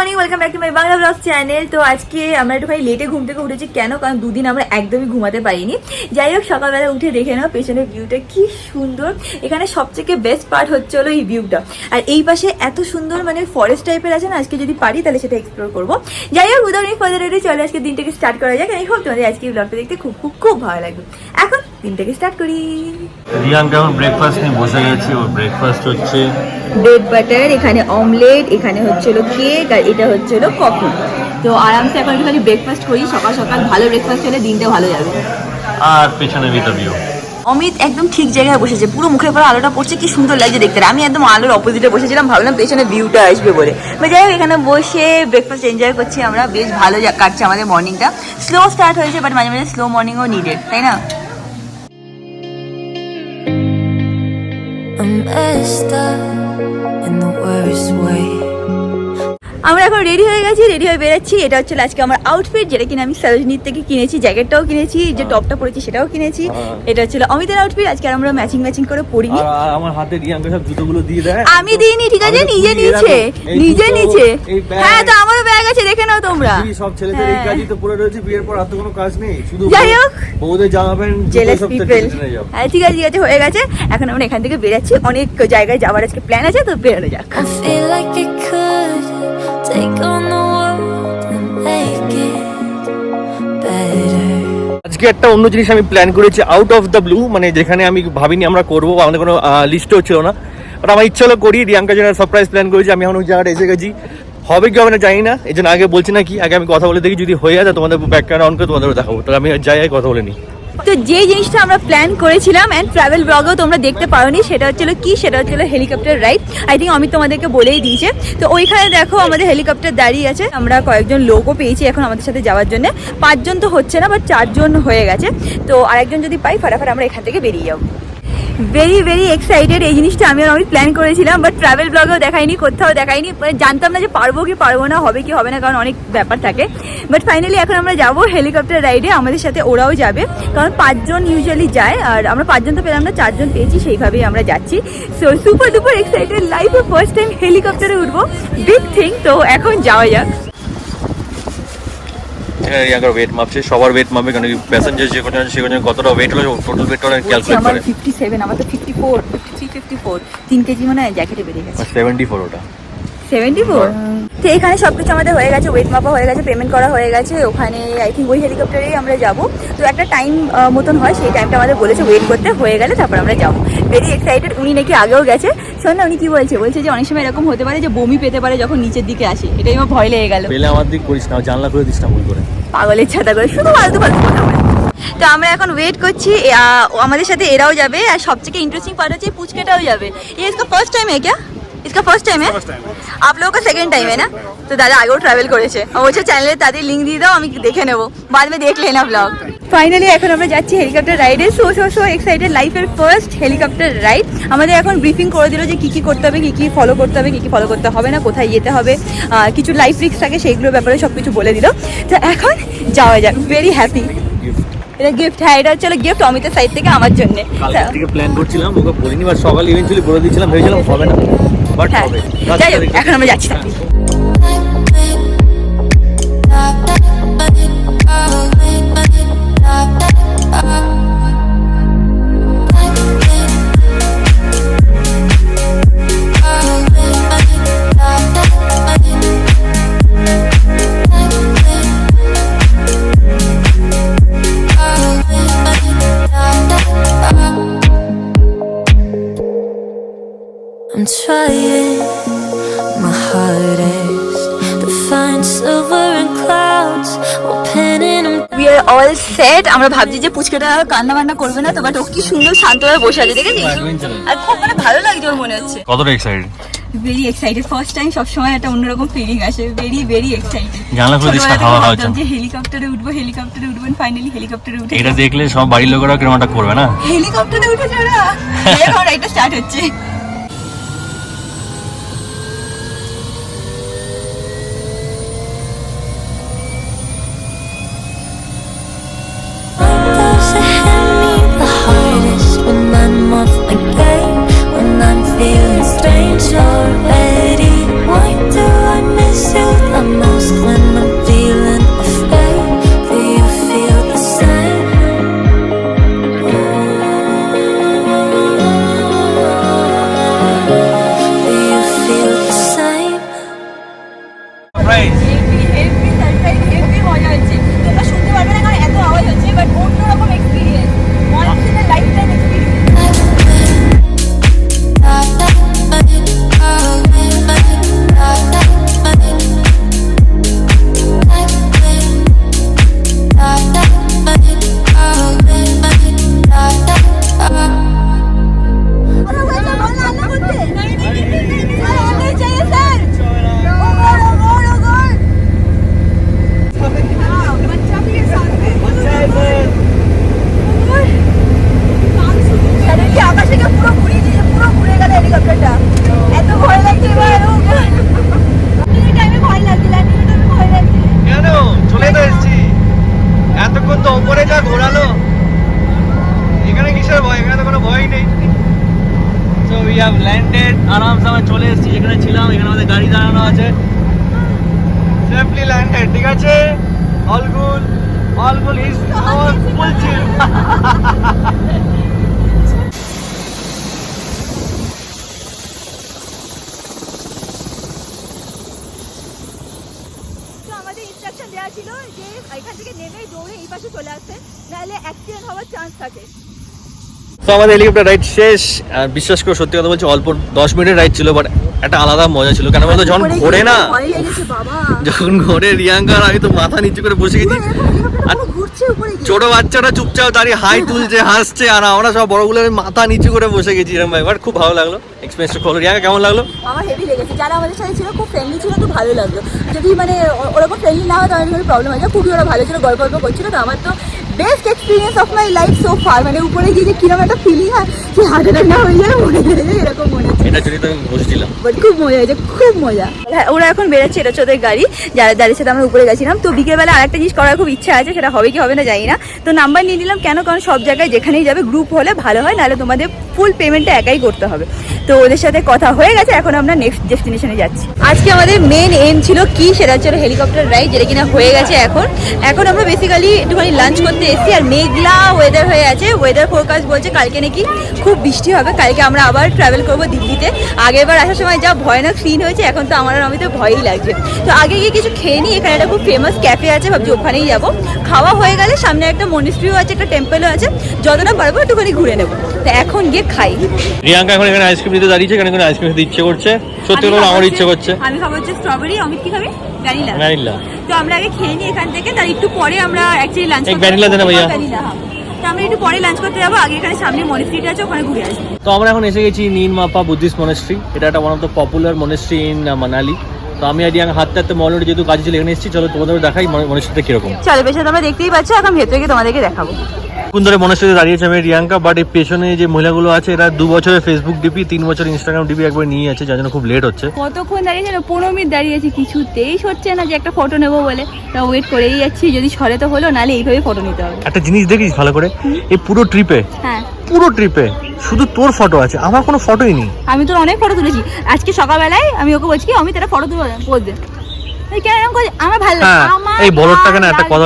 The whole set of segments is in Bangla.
Morning, welcome back to my Bangla blog channel. তো আজকে আমরা একটু লেটে ঘুম থেকে উঠেছি। কেন? কারণ দুদিন আমরা একদমই ঘুমাতে পারিনি। যাই হোক, সকালবেলা উঠে দেখে নাও পেছনের ভিউটা কি সুন্দর। এখানে সবথেকে বেস্ট পার্ট হচ্ছে হলো এই ভিউটা। আর এই পাশে এত সুন্দর মানে ফরেস্ট টাইপের আছে না, আজকে যদি পারি তাহলে সেটা এক্সপ্লোর করবো। যাই হোক, উইদাউট এনি ফার্দার এডু চলে আজকে দিনটাকে স্টার্ট করা যাক। আই হোপ তোমাদের আজকে এই ব্লগটা দেখতে খুব খুব খুব ভালো লাগবে। এখন দিনটাকে স্টার্ট করি। রিয়াঙ্কা এখন ব্রেকফাস্ট নিয়ে বসে গেছি। ওর ব্রেকফাস্ট হচ্ছে ব্রেড বাটার, এখানে অমলেট, এখানে হচ্ছিল কেক, আর এটা হচ্ছিল কফি। তো আরামসে এখন একটুখানি ব্রেকফাস্ট করি। সকাল সকাল ভালো ব্রেকফাস্ট হলে দিনটা ভালো যাবে। আর পেছনে ভিউ। অমিত একদম ঠিক জায়গায় বসেছে, পুরো মুখের পর আলোটা পড়ছে, কি সুন্দর লাগছে দেখতে। আমি একদম আলোর অপোজিটে বসেছিলাম, ভাবলাম পেছনে ভিউটা আসবে বলে। যাই হোক, এখানে বসে ব্রেকফাস্ট এনজয় করছি আমরা। বেশ ভালো কাটছে আমাদের মর্নিংটা। স্লো স্টার্ট হয়েছে, বাট মাঝে মাঝে স্লো মর্নিংও নিডেড, তাই না? আমরা এখন রেডি হয়ে গেছি, রেডি হয়ে বেরোচ্ছি। এটা হচ্ছে আজকে আমার আউটফিট, যেটা কিনা আমি সরোজনীর থেকে কিনেছি। জ্যাকেটটাও কিনেছি, যে টপটা পরেছি সেটাও কিনেছি। এটা হচ্ছে অমিতের আউটফিট। আজকে আমরা ম্যাচিং করে পরিনি। আমার হাতে রিয়াঙ্কা সব জুতোগুলো দিয়ে দেয়। আমি দিইনি, ঠিক আছে? নিজে নিচে। হ্যাঁ, তো আমারও ব্যাগ আছে, দেখে নাও তোমরা। সব ছেলেদের এই কাজই তো পড়ে রয়েছে, বিয়ের পর আর তো কোনো কাজ নেই, শুধু যাই হোক, বউদের জামা প্যান্ট জেলাস পিপল। হ্যাঁ, ঠিক আছে, হয়ে গেছে। এখন আমরা এখান থেকে বেরাচ্ছি। অনেক জায়গায় যাওয়ার আজকে প্ল্যান আছে, তো বেরোনো যাক। আজকে একটা অন্য জিনিস আমি প্ল্যান করেছি, আউট অফ দ্য ব্লু, মানে যেখানে আমি ভাবিনি আমরা করবো, আমাদের কোনো লিস্টেও ছিল না, বাট আমার ইচ্ছা হলো করি। রিয়াঙ্কার জন্য সারপ্রাইজ প্ল্যান করেছি। আমি এখন ওই জায়গাটা এসে গেছি। হবে কি হবে না জানি না, এই জন্য আগে বলছি না কি, আগে আমি কথা বলে দেখি, যদি হয়ে যায় তোমাদের ব্যাক ক্যামেরা অন করে তোমাদের দেখাবো। তাহলে আমি যাই কথা বলে নিই। তো যে জিনিসটা আমরা প্ল্যান করেছিলাম অ্যান্ড ট্রাভেল ব্লগেও তোমরা দেখতে পারোনি, সেটা হচ্ছিল কি, সেটা হচ্ছিল helicopter ride. I think Amit তোমাদেরকে বলেই দিয়েছে। তো ওইখানে দেখো আমাদের হেলিকপ্টার দাঁড়িয়ে আছে। আমরা কয়েকজন লোকও পেয়েছি এখন আমাদের সাথে যাওয়ার জন্য। 5 জন তো হচ্ছে না, বাট 4 জন হয়ে গেছে। তো আরেকজন যদি পাই, ফাটাফাট আমরা এখান থেকে বেরিয়ে যাবো। Very excited. এই জিনিসটা আমি আর অমিত প্ল্যান করেছিলাম, বাট ট্রাভেল ব্লগেও দেখাইনি, কোথাও দেখাইনি। মানে জানতাম না যে পারবো কি পারবো না, হবে কি হবে না, কারণ অনেক ব্যাপার থাকে। বাট ফাইনালি এখন আমরা যাবো হেলিকপ্টার রাইডে। আমাদের সাথে ওরাও যাবে, কারণ 5 জন ইউজুয়ালি যায়, আর আমরা 5 জন তো পেলাম না, 4 জন পেয়েছি, সেইভাবেই আমরা যাচ্ছি। So super duper excited. লাইফে ফার্স্ট টাইম হেলিকপ্টারে উঠবো, বিগ থিং। তো এখন যাওয়া যাক। রিয়াঙ্কার ওয়েট মাপছে, সবার ওয়েট মাপবে, কারণ প্যাসেঞ্জার যে কজন সে কজন কতটা ওয়েট হলো, টোটাল ওয়েট হলো ক্যালকুলেট করে। 57, আমার তো 54, 53, 54, 3 কেজি মনে হয় জ্যাকেটে বেরিয়ে গেছে। 74 ওটা 74। তো এখানে সবকিছু আমাদের হয়ে গেছে, ওয়েট মাপা হয়ে গেছে, পেমেন্ট করা হয়ে গেছে। ওখানে আই থিঙ্ক ওই হেলিকপ্টারেই আমরা যাব। তো একটা টাইম মতন হয়, সেই টাইমটা আমাদের বলেছে ওয়েট করতে, হয়ে গেলে তারপর আমরা যাবো। Very excited. উনি নাকি আগেও গেছে। শোন না, উনি কি বলছে যে অনেক সময় এরকম হতে পারে যে বমি পেতে পারে যখন নিচের দিকে আসে। এটাই আমার ভয় লেগে গেল। পেলে আমার দিক করিস না, জানলা করে দিস না ভুল করে, পাগলের ছাতা করে শুধু ফালতু কথা বলে। তো আমরা এখন ওয়েট করছি, আমাদের সাথে এরাও যাবে। আর সবথেকে इंटरेस्टिंग पार्ट হচ্ছে পুচকেটাও যাবে। ये इसका फर्स्ट टाइम है क्या? इसका फर्स्ट टाइम है? आप लोगों का सेकंड टाइम है ना? तो दादा আগেও ট্রাভেল করেছে। বলছে চ্যানেলে তাদের লিংক দিয়ে দাও, আমি দেখে নেবো, बाद में देख लेना ব্লগ। ফাইনালি এখন আমরা যাচ্ছি হেলিকপ্টার রাইডে। So excited. লাইফের ফার্স্ট হেলিকপ্টার রাইড। আমাদের এখন ব্রিফিং করে দিল যে কি করতে হবে, কি ফলো করতে হবে, কি ফলো করতে হবে না, কোথায় যেতে হবে, কিছু লাইফ রিস্ক থাকে, সেইগুলোর ব্যাপারে সব কিছু বলে দিল। তো এখন যাওয়া যাক। Very happy. এটা গিফট। হ্যাঁ, এটা হচ্ছে গিফট অমিতের সাইড থেকে আমার জন্য। কালকে থেকে প্ল্যান করছিলাম, ওকে বলিনি, বাট সকালে ইভেন্চুয়ালি বলে দিয়েছিলাম, ভেবেছিলাম হবে না, বাট হবে। যাই হোক, এখন আমরা যাচ্ছি। I'm trying my hardest to find silver in clouds while penning them. We are all set. আমরা ভাবছি যে পুচকেটা কান্না বান্না করবে না, তো বাট ও কি সুন্দর শান্তভাবে বসে আছে, দেখেছিস? আর খুব মানে ভালো লাগছে ওর, মনে হচ্ছে। কতটা excited? Very excited. First time সবসময় একটা অন্যরকম ফিলিং আসে। Very excited. জানলা খুলে দিস না, হাওয়া হচ্ছে যে হেলিকপ্টারে উঠবো, ফাইনালি হেলিকপ্টারে উঠে। এটা দেখলে সব বাড়ির লোকেরা কেমন একটা করবে না? হেলিকপ্টারে উঠে যারা এখন রাইডটা স্টার্ট হচ্ছে। Feeling strange already. Why do I miss you? এখানে ছিলাম, এখানে আমাদের গাড়ি দাঁড়ানো আছে, সেফলি ল্যান্ডেড, ঠিক আছে, অল গুড ইজ ফুল চিল। আমাদের ইনস্ট্রাকশন দেওয়া ছিল যে এখান থেকে নেমে দৌড়ে এই পাশে চলে আসতে, নাহলে অ্যাক্সিডেন্ট হওয়ার চান্স থাকে। তো আমাদের হেলিকপ্টার রাইড শেষ। আর বিশ্বাস করে সত্যি কথা বলছি, অল্প 10 মিনিটের রাইড ছিল, বাট একটা আলাদা মজা ছিল। কেন বলতো, যখন ঘোরে না, যখন ঘোরে রিয়াঙ্কা আর আমি তো মাথা নিচু করে বসে গেছি, আর ছোট বাচ্চাটা চুপচাপ দাঁড়িয়ে হাই তুলছে, হাসছে, আর আমরা সব বড়গুলো মাথা নিচু করে বসে গেছি এরকম ভাই। বাট খুব ভালো লাগলো এক্সপিরিয়েন্সটা। খোলো রিয়াঙ্কা, কেমন লাগলো? আমার হেভি লেগেছে। যারা আমাদের সাথে ছিল খুব ফ্রেন্ডলি ছিল, তো ভালো লাগলো। যদি মানে ওরকম ফ্রেন্ডলি না হয় তাহলে কোনো প্রবলেম হয় না। খুবই ওরা ভালো ছিল, গল্প করছিল। তো আমার তো best experience of my life so far. মানে উপরে গিয়ে যে কিরকম একটা ফিলিং হয়, যে হার্ট অ্যাটাক না হয়ে যায়, মনে হয়ে যায় এরকম মনে হচ্ছে। এটা যদি তুমি বসেছিলাম, বাট খুব মজা হয়েছে, খুব মজা। হ্যাঁ, ওরা এখন বেরোচ্ছে, এটা হচ্ছে ওদের গাড়ি, যাদের সাথে আমরা উপরে গেছিলাম। তো বিকেলবেলা আরেকটা জিনিস করার খুব ইচ্ছা আছে, সেটা হবে কি হবে না জানি না। তো নাম্বার নিয়ে নিলাম, কেন? কারণ সব জায়গায় যেখানেই যাবে গ্রুপ হলে ভালো হয়, নাহলে তোমাদের ফুল পেমেন্টটা একাই করতে হবে। তো ওদের সাথে কথা হয়ে গেছে, এখন আমরা নেক্সট ডেস্টিনেশনে যাচ্ছি। আজকে আমাদের মেন এম ছিল কি, সেটা হচ্ছে হেলিকপ্টার রাইড, যেটা কিনা হয়ে গেছে। এখন আমরা বেসিক্যালি একটুখানি লাঞ্চ করতে এসেছি। আর মেঘলা ওয়েদার হয়ে আছে, ওয়েদার ফোরকাস্ট বলছে কালকে নাকি খুব বৃষ্টি হবে। কালকে আমরা আবার ট্রাভেল করবো দিল্লিতে। আগেরবার আসার সময় যা ভয়ানক সিন হয়েছে, এখন তো আমার আর আমি তো ভয়ই লাগছে। তো আগে গিয়ে কিছু খেয়ে নিই, এখানে একটা খুব ফেমাস ক্যাফে আছে, ভাবছি ওখানেই যাবো। খাওয়া হয়ে গেলে সামনে একটা মনিস্ট্রিও আছে, একটা টেম্পলও আছে, যতটা পারবো একটুখানি ঘুরে নেবো। তো এখন গিয়ে খাই। রিয়াঙ্কা এখন এখানে আইসক্রিম নিতে দাঁড়িয়েছে, এখানে কোনো আইসক্রিম খেতে ইচ্ছে করছে। সত্যি বলবো আমার ইচ্ছে করছে। আমি খাবো হচ্ছে স্ট্রবেরি, অমিত কি খাবে? ভ্যানিলা। তো আমরা আগে খেয়ে নিই এখান থেকে, তার একটু পরে আমরা অ্যাকচুয়ালি লাঞ্চ করব। ভ্যানিলা দেনা ভাইয়া। তো আমরা একটু পরে লাঞ্চ করতে যাবো, আগে এখানে সামনে মনিস্ট্রিটা আছে, ওখানে ঘুরে আসবো। তো আমরা এখন এসে গেছি নীল মাপা বুদ্ধিস্ট মনেস্ট্রি। এটা একটা one of the popular monastery in Manali. তো আমি আর রিয়াঙ্কা হাতে মলটি যেহেতু কাজ ছিল এখানে এসেছি, চলো তোমাদের দেখাই মনেস্ট্রিটা কিরকম। চলো, বেশি তোমরা দেখতেই পাচ্ছ, এখন ভেতরে গিয়ে তোমাদেরকে দেখাবো। কোন ধরে মনেস্ট্রিতে দাঁড়িয়েছে আমি রিয়াঙ্কা। বাট এই পেছনে যে মহিলাগুলো আছে, এরা 2 বছরের ফেসবুক ডিপি, 3 বছর ইনস্টাগ্রাম ডিপি একবার নিয়ে আছে, যার জন্য খুব লেট হচ্ছে। কতক্ষণ দাঁড়িয়েছে? 15 মিনিট দাঁড়িয়েছি, কিছুতেই সরছে না যে একটা ফটো নেবো বলে। তা ওয়েট করেই যাচ্ছি, যদি সরে তো হলো, নাহলে এইভাবে ফটো নিতে হবে। একটা জিনিস দেখিস ভালো করে, এই পুরো ট্রিপে শুধু তোর ফটো আছে, আমার কোনো ফটোই নেই। আমি তোর অনেক ফটো তুলেছি। আজকে সকালবেলায় আমি ওকে বলছি কি, আমি তারা ফটো তুলে পোজ দে। আমার ভালো লাগে। এই বলরটা কেন একটা কথা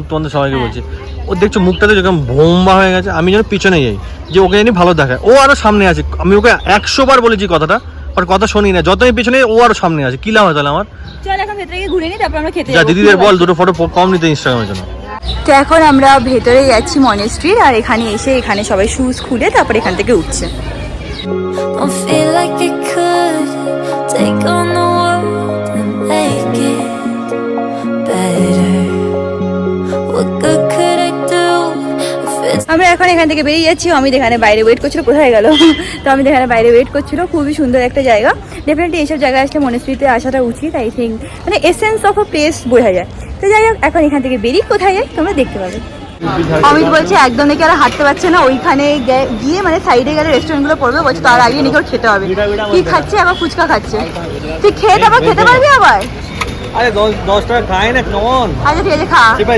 তোমাদের সবাইকে বলছি, ও দেখছো মুখটাতে যখন বোম্বা হয়ে গেছে, আমি যেন পিছনে যাই, যে ওকে জানি ভালো দেখায়। ও আরো সামনে আছে, আমি ওকে 100 বার বলেছি কথাটা, আর কথা শুনি না। যতই পিছনে, ও আরো সামনে আছে, কি লাভ হয় তাহলে আমার? চল এখন ভেতরে গিয়ে ঘুরে নিই, তারপর আমরা খেতে যা। দিদিদের বল দুটো ফটো কম নিতে ইনস্টাগ্রামের জন্য। তো এখন আমরা ভেতরে যাচ্ছি মনেস্ট্রির, আর এখানে এসে এখানে সবাই শুজ খুলে তারপর এখান থেকে উঠছে। Don't feel like it could take on the world and make it better. What good could I do if it's আমরা এখন এখান থেকে বেরিয়ে যাচ্ছি। আমি এখানে বাইরে ওয়েট করছিল, কোথায় গেল? তো আমি এখানে বাইরে ওয়েট করছিল। খুবই সুন্দর একটা জায়গা। ডেফিনেটলি এইসব জায়গায় আসলে মনেস্ট্রিতে আসাটা উচিত। আই থিঙ্ক মানে এসেন্স অফ আ প্লেস বোঝা যায়। তো যাই হোক, এখন এখান থেকে বেরিয়ে কোথায় যাই তোমরা দেখতে পাবে। অমিত বলছে একদম নাকি আর হাঁটতে পারছে না, ওইখানে গিয়ে মানে সাইডে গেলে রেস্টুরেন্টগুলো পড়বে। বলছে তার আগে নাকি ওর খেতে হবে। কি খাচ্ছে? আবার ফুচকা খাচ্ছে। তুই খেয়ে তারপর খেতে পারবি আবার? আরে 10 টাকা খায় না, কেমন? আচ্ছা ঠিক আছে, খা। চেপাই।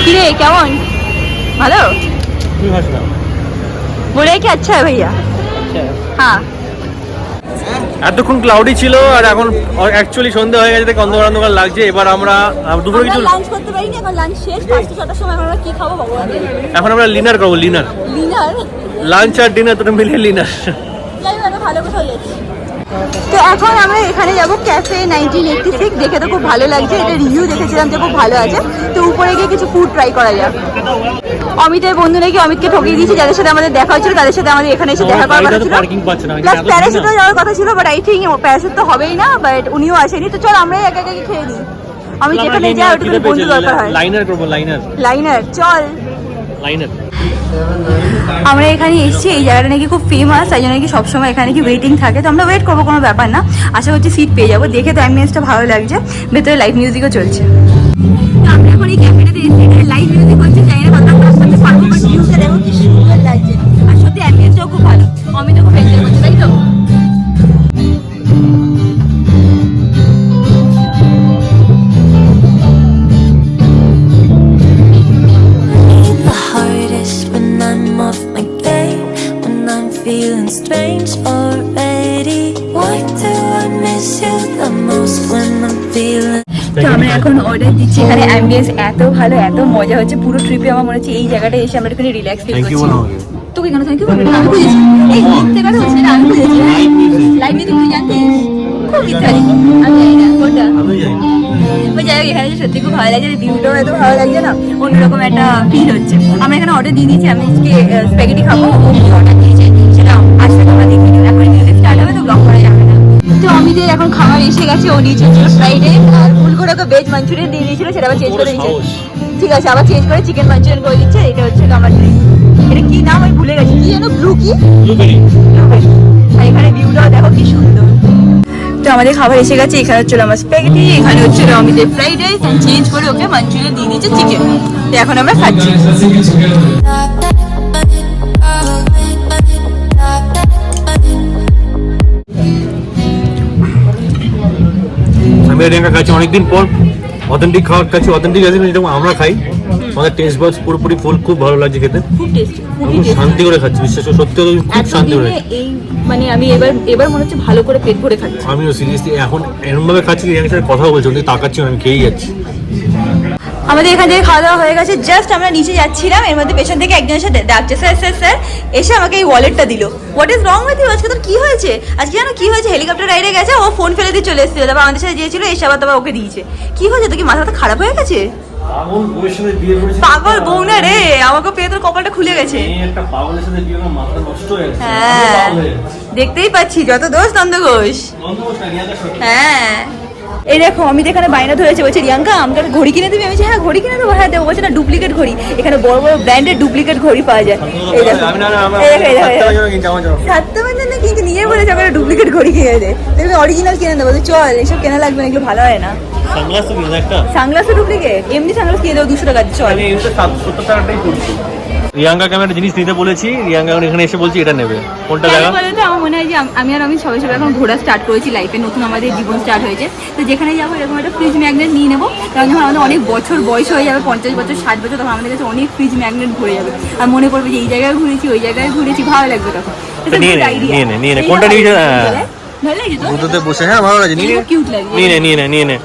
কি রে, কেমন? ভালো? তুই খাস না? বলে কি আচ্ছা ভাইয়া? হ্যাঁ। এতক্ষণ ক্লাউডি ছিল, আর এখন অ্যাকচুয়ালি সন্ধ্যা হয়ে গেছে, দেখে অন্ধকার লাগছে। এবার আমরা দুপুরে কিছু লাঞ্চ করতে পারিনি, এখন লাঞ্চ শেষ 5-6টার সময়। আমরা কি খাবো ভগবান? এখন আমরা লিনার করবো। লিনার লাঞ্চ আর ডিনার দুটো মিলে লিনার। ভালো কোথাও যাচ্ছি। তো এখন আমরা এখানে যাবো ক্যাফে 1986। দেখে তো খুব ভালো লাগছে, এটা রিভিউ দেখেছিলাম যে খুব ভালো আছে। তো উপরে গিয়ে কিছু ফুড ট্রাই করা যাক। অমিতের বন্ধু নাকি অমিতকে ঠকিয়ে দিয়েছে, যাদের সাথে আমাদের দেখা হচ্ছিল তাদের সাথে আমাদের এখানে এসে দেখা করার কথা ছিল। প্লাস প্যারাশুটও যাওয়ার কথা ছিল, বাট আই থিঙ্ক প্যারাশুট তো হবেই না, বাট উনিও আসেনি। তো চল আমরাই একা একা খেয়ে দিই। আমি যেখানে যাই ওটা বন্ধু দরকার হয়। লাইনার করবো, লাইনার চল। আমরা এখানে এসেছি, এই জায়গাটা নাকি খুব ফেমাস, তাই জন্য নাকি সবসময় এখানে কি ওয়েটিং থাকে। তো আমরা ওয়েট করবো, কোনো ব্যাপার না। আশা করছি সিট পেয়ে যাবো। দেখে তো অ্যাম্বিয়েন্সটা ভালো লাগছে, ভেতরে লাইভ মিউজিকও চলছে। আমরা এখন এই ক্যাফেটাতে এসেছি, এখানে লাইভ মিউজিক হচ্ছে, জানি না কতটা ক্লাস করতে পারবো, বাট ভিউটা দেখো কি সুন্দর লাগছে। আর সত্যি অ্যাম্বিয়েন্সটাও খুব ভালো। অমিতও খুব এনজয় করছে, তাই তো? off my game when I'm feeling strange already. Why আমরা এখন অর্ডার দিচ্ছি। এখানে অ্যাম্বিয়েন্স এত ভালো, এত মজা হচ্ছে পুরো ট্রিপে। আমার মনে হচ্ছে এই জায়গাটা এসে আমরা একটু রিল্যাক্স ফিল করছি। তোকে কেন থ্যাংক ইউ বলবি? আমি বুঝেছি এই মিথ্যে কথা বলছি না, আমি বুঝেছি। লাইভ মিউজিক তুই জানতিস? খুব মিথ্যারি, আমি জানি না কোনটা। যাই হোক, এখানে সত্যি খুব ভালো লাগছে, ভিউটাও এত ভালো লাগছে না, অন্যরকম একটা ফিল হচ্ছে। আমরা এখানে অর্ডার দিয়ে দিয়েছি, আমি আজকে স্প্যাগেটি খাবো, ও কি অর্ডার দিয়েছে সেটা আসলে তোমরা দেখে নিও। এখন মিউজিক স্টার্ট হবে তো ব্লগ করা যাবে না। তো অমিদের এখন খাবার এসে গেছে, ও নিচে ফ্রাইড রাইস আর ফুলকোড়াকে ভেজ মাঞ্চুরিয়ান দিয়ে দিয়েছিল, সেটা আবার চেঞ্জ করে দিচ্ছে। ঠিক আছে, আবার চেঞ্জ করে চিকেন মাঞ্চুরিয়ান করে দিচ্ছে। এটা হচ্ছে আমার ড্রিঙ্ক, এটা কি নাম আমি ভুলে গেছি, কি যেন ব্লু কি ব্লুবেরি। আর এখানে ভিউটাও দেখো কি সুন্দর। তো আমাদের খাবার এসে গেছে, এখানে হচ্ছিল আমার স্প্যাগেটি, এখানে হচ্ছিল আমাদের ফ্রাইড রাইস, চেঞ্জ করে ওকে মাঞ্চুরিয়ান দিয়ে দিয়েছে চিকেন। তো এখন আমরা খাচ্ছি। আমি রিয়াঙ্কা খাচ্ছি অনেকদিন পর, অথেন্টিক খাবার খাচ্ছি, অথেন্টিক আছে যেরকম আমরা খাই। আমাদের টেস্ট বাস পুরোপুরি ফুল, খুব ভালো লাগছে খেতে, খুব টেস্টি, খুব শান্তি করে খাচ্ছি, বিশ্বাস করো, সত্যি খুব শান্তি করে। এই মানে আমি এবার মনে হচ্ছে ভালো করে পেট ভরে খাচ্ছি। আমিও সিরিয়াসলি এখন এরকম ভাবে খাচ্ছি, রিয়াঙ্কার সাথে কথা বলছি, ওদের তাকাচ্ছি, আমি খেয়েই যাচ্ছি। আমাদের এখান থেকে খাওয়া দাওয়া হয়ে গেছে, জাস্ট আমরা নিচে যাচ্ছিলাম, এর মধ্যে পেছন থেকে একজনের সাথে ডাকছে, স্যার স্যার স্যার, এসে আমাকে এই ওয়ালেটটা দিল। What is wrong with you? আজকে তোর কি হয়েছে? আজকে জানো কি হয়েছে? হেলিকপ্টার রাইডে গেছে, ও ফোন ফেলে দিয়ে চলে এসেছিল, তারপর আমাদের সাথে গিয়েছিল, এসে আবার তারপর ওকে দিয়েছে। কি হয়েছে? তোর কি মাথাটা খারাপ হয়ে গেছে? পাগল বউ না রে, আমাকে পেয়ে তোর কপালটা খুলে গেছে। হ্যাঁ দেখতেই পাচ্ছি, যত দোষ নন্দ ঘোষ। হ্যাঁ এই দেখো, আমি তো এখানে বায়না ধরেছে, বলছে রিয়াঙ্কা আমাকে একটা ঘড়ি কিনে দিবি? আমি বলছি হ্যাঁ ঘড়ি কিনে দেবো। হ্যাঁ দেবো। বলছে না ডুপ্লিকেট ঘড়ি, এখানে বড় বড় ব্র্যান্ডের ডুপ্লিকেট ঘড়ি পাওয়া যায়। এই দেখো সাতটা বাজে না, কিন্তু নিয়ে বলেছে আমাকে ডুপ্লিকেট ঘড়ি কিনে দে, দেখবি অরিজিনাল কিনে দেবো। চল, এসব কেনা লাগবে না, এগুলো ভালো হয় না। সানগ্লাসও ডুপ্লিকেট, এমনি সানগ্লাস কিনে দেবো 200 টাকা। চল, রিয়াঙ্কাকে আমি একটা জিনিস নিতে বলেছি, রিয়াঙ্কা এখানে এসে বলছি এটা নেবে, কোনটা জায়গা? আমার মনে হয় যে আমি আর আমি সবাই সবাই এখন ঘোরা স্টার্ট করেছি, লাইফে নতুন আমাদের জীবন স্টার্ট হয়েছে। তো যেখানে যাবো এরকম একটা ফ্রিজ ম্যাগনেট নিয়ে নেবো, কারণ যখন আমাদের অনেক বছর বয়স হয়ে যাবে, 50 বছর 60 বছর, তখন আমাদের কাছে অনেক ফ্রিজ ম্যাগনেট ঘুরে যাবে, আর মনে পড়বে যে এই জায়গায় ঘুরেছি, ওই জায়গায় ঘুরেছি, ভালো লাগবে তখন। নিয়ে নে কোনটা নিয়ে ভালো লাগছে তো, দুটোতে বসে। হ্যাঁ ভালো লাগছে, কিউট লাগছে। নিয়ে নে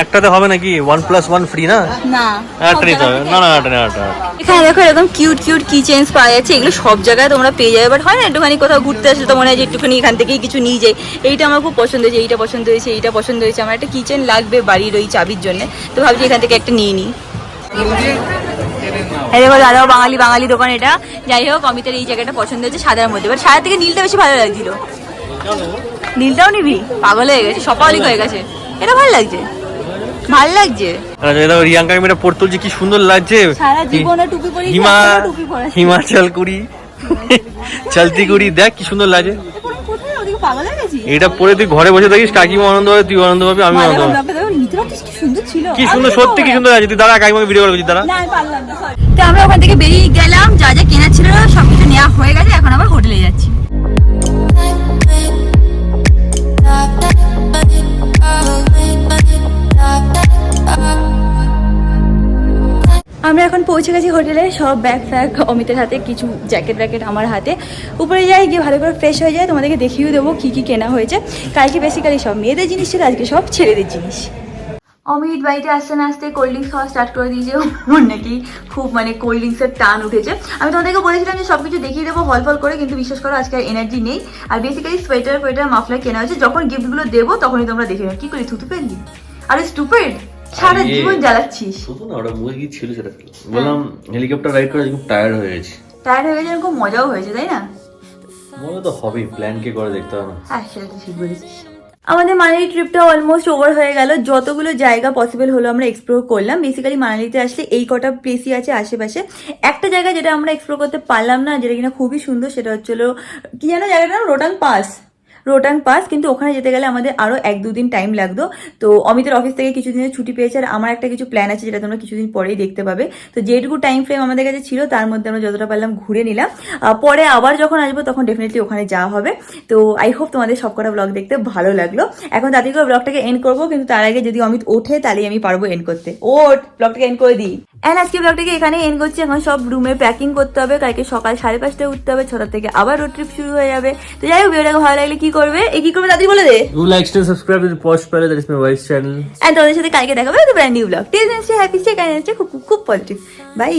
একটাতে হবে নাকি 1+1 ফ্রি? না না একটা নিতে হবে, না এখানে দেখো এরকম কিউট কিউট কিচেন্স পাওয়া যাচ্ছে, এগুলো সব জায়গায় তোমরা পেয়ে যাবে। বাট হয় না একটুখানি কোথাও ঘুরতে আসলে তো মনে হয় যে একটুখানি এখান থেকেই কিছু নিয়ে যাই। এইটা আমার খুব পছন্দ হয়েছে, এইটা পছন্দ হয়েছে, এইটা পছন্দ হয়েছে। আমার একটা কিচেন লাগবে বাড়ির ওই চাবির জন্য, তো ভাবছি এখান থেকে একটা নিয়ে নিই। এই দেখো দাদাও বাঙালি দোকান এটা। যাই হোক, অমিতের এই জায়গাটা পছন্দ হয়েছে সাদার মধ্যে, বাট সাদা থেকে নীলটা বেশি ভালো লাগছিল। নীলটাও নিবি? পাগল হয়ে গেছে, সপালিক হয়ে গেছে। এটা ভালো লাগছে, ভাল লাগছে। রিয়াঙ্কা মেয়েটা পড়তে তুলছে, কি সুন্দর লাগছে। সারা জীবনে টুপি পরি, টুপি পরে হিমাচল কুড়ি চলতি কুড়ি, দেখ কি সুন্দর লাগছে। পাগল হয়ে গেছি। এটা পরে তুই ঘরে বসে থাকিস, কাকিমা আনন্দ হবে, তুই আনন্দ পাবি, আমি আনন্দ পাবো। কি সুন্দর, সত্যি কি সুন্দর আছে। তুই দাঁড়া, কাকিমাকে ভিডিও করবি, দাঁড়া। তো আমরা ওখান থেকে বেরিয়ে গেলাম, যা যা কেনা ছিল সবকিছু নেওয়া হয়ে গেছে, এখন আবার হোটেলে যাচ্ছি। আমরা এখন পৌঁছে গেছি হোটেলে, সব ব্যাগ ফ্যাগ অমিতের হাতে, কিছু জ্যাকেট ব্যাকেট আমার হাতে। উপরে যাই, গিয়ে ভালো করে ফ্রেশ হয়ে যায়, তোমাদেরকে দেখিয়েও দেবো কী কী কেনা হয়েছে। কালকে বেসিক্যালি সব মেয়েদের জিনিস ছিল, আজকে সব ছেলেদের জিনিস। অমিত বাড়িতে আসতে না আসতে কোল্ড ড্রিঙ্কস খাওয়া স্টার্ট করে দিয়েছে, ওর নাকি খুব মানে কোল্ড ড্রিঙ্কসের টান উঠেছে। আমি তোমাদেরকে বলেছিলাম যে সব কিছু দেখিয়ে দেবো হল করে, কিন্তু বিশ্বাস করো আজকে এনার্জি নেই। আর বেসিক্যালি সোয়েটার মাফলার কেনা হয়েছে, যখন গিফটগুলো দেবো তখনই তোমরা দেখে নেবে। কি করি থুতু ফেললি? আরে স্টুপিড, সারা জীবন জ্বালাচ্ছিস। শুধু না, ওটা মুখে কি ছিল সেটা বললাম। হেলিকপ্টার রাইড করে খুব টায়ার্ড হয়ে গেছি। টায়ার্ড হয়ে গেছে, খুব মজাও হয়েছে, তাই না? মজা তো হবেই, প্ল্যান কে করে দেখতে হবে না। হ্যাঁ সেটা তো ঠিক বলেছিস। আমাদের মানালি ট্রিপটা অলমোস্ট ওভার হয়ে গেল। যতগুলো জায়গা পসিবল হলো আমরা এক্সপ্লোর করলাম। বেসিক্যালি মানালিতে আসলে এই কটা প্লেসই আছে আশেপাশে। একটা জায়গা যেটা আমরা এক্সপ্লোর করতে পারলাম না, যেটা কিনা খুবই সুন্দর, সেটা হচ্ছিল কি জানো জায়গাটার নাম? রোটাং পাস। কিন্তু ওখানে যেতে গেলে আমাদের আরও 1-2 দিন টাইম লাগতো। তো অমিতের অফিস থেকে কিছুদিনের ছুটি পেয়েছে, আর আমার একটা কিছু প্ল্যান আছে যেটা তোমরা কিছুদিন পরেই দেখতে পাবে। তো যেটুকু টাইম ফ্রেম আমাদের কাছে ছিল তার মধ্যে আমরা যতটা পারলাম ঘুরে নিলাম। পরে আবার যখন আসবো তখন ডেফিনেটলি ওখানে যাওয়া হবে। তো আই হোপ তোমাদের সবকটা ব্লগ দেখতে ভালো লাগলো। এখন তাড়াতাড়ি করে ব্লগটাকে এন্ড করবো, কিন্তু তার আগে যদি অমিত ওঠে তাহলেই আমি পারবো এন্ড করতে। ব্লগটাকে এন্ড করে দিই। এন্ড আজকে ব্লগটাকে এখানে এন্ড করছি। এখন সব রুমে প্যাকিং করতে হবে, কালকে সকাল 5:30টায় উঠতে হবে, 6টা থেকে আবার রোড ট্রিপ শুরু হয়ে যাবে। তো যাই হোক, ভিডিওটাকে ভালো লাগলে কি করবে, কি করবে তাড়াতাড়ি বলে দে। Do like to subscribe to the Posh Palette, that is my wife's channel. And তোমাদের সাথে কালকে দেখা হবে brand new vlog. Till then stay happy, stay kind, stay খুব খুব পজিটিভ। বাই।